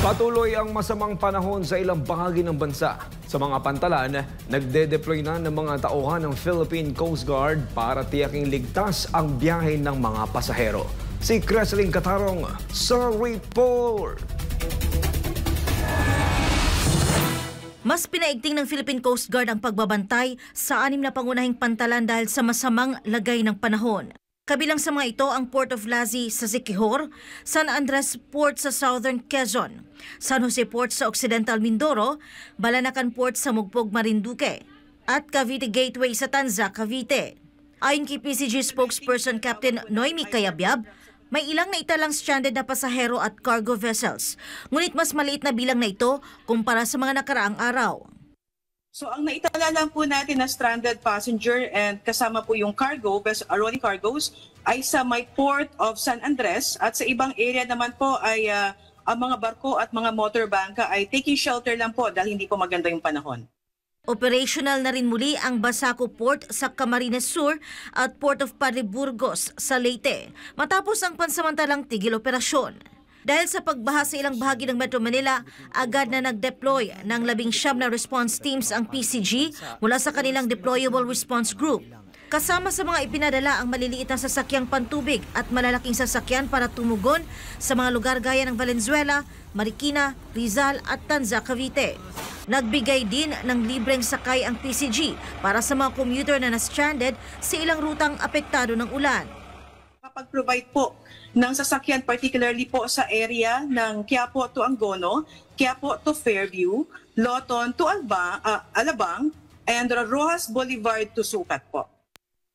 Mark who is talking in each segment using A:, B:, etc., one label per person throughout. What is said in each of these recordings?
A: Patuloy ang masamang panahon sa ilang bahagi ng bansa. Sa mga pantalan, nagde-deploy na ng mga tauhan ng Philippine Coast Guard para tiyaking ligtas ang biyahe ng mga pasahero. Si Creslin Catarong sa report.
B: Mas pinaigting ng Philippine Coast Guard ang pagbabantay sa 6 na pangunahing pantalan dahil sa masamang lagay ng panahon. Kabilang sa mga ito ang Port of Lazi sa Siquijor, San Andres Port sa Southern Quezon, San Jose Port sa Occidental Mindoro, Balanacan Port sa Mugpog, Marinduque, at Cavite Gateway sa Tanza, Cavite. Ayon kay PCG spokesperson Captain Noemi Cayabyab, may ilang naitalang stranded na pasahero at cargo vessels, ngunit mas maliit na bilang na ito kumpara sa mga nakaraang araw.
C: So ang naitala lang po natin na stranded passenger and kasama po yung cargo, rolling cargos, ay sa may Port of San Andres at sa ibang area naman po ay ang mga barko at mga motorbangka ay taking shelter lang po dahil hindi po maganda yung panahon.
B: Operational na rin muli ang Basaco Port sa Camarines Sur at Port of Padre Burgos sa Leyte matapos ang pansamantalang tigil operasyon. Dahil sa pagbaha sa ilang bahagi ng Metro Manila, agad na nag-deploy ng 19 na response teams ang PCG mula sa kanilang Deployable Response Group. Kasama sa mga ipinadala ang maliliit na sasakyang pantubig at malalaking sasakyan para tumugon sa mga lugar gaya ng Valenzuela, Marikina, Rizal at Tanza, Cavite. Nagbigay din ng libreng sakay ang PCG para sa mga commuter na na-stranded sa ilang rutang apektado ng ulan.
C: Pag-provide po ng sasakyan particularly po sa area ng Quiapo to Angono, Quiapo to Fairview, Loton to Alabang, and Rojas Boulevard to Sucat po.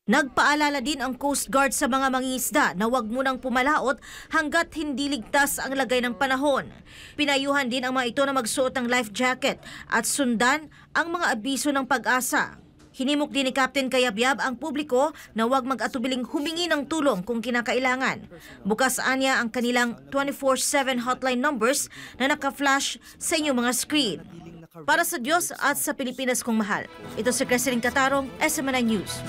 B: Nagpaalala din ang Coast Guard sa mga mangingisda na huwag munang pumalaot hanggat hindi ligtas ang lagay ng panahon. Pinayuhan din ang mga ito na magsuot ng life jacket at sundan ang mga abiso ng pag-asa. Hinimok din ni Captain Cayabyab ang publiko na huwag mag-atubiling humingi ng tulong kung kinakailangan. Bukas anya ang kanilang 24/7 hotline numbers na naka-flash sa inyong mga screen. Para sa Diyos at sa Pilipinas kong mahal, ito si Creslin Catarong, SMNI News.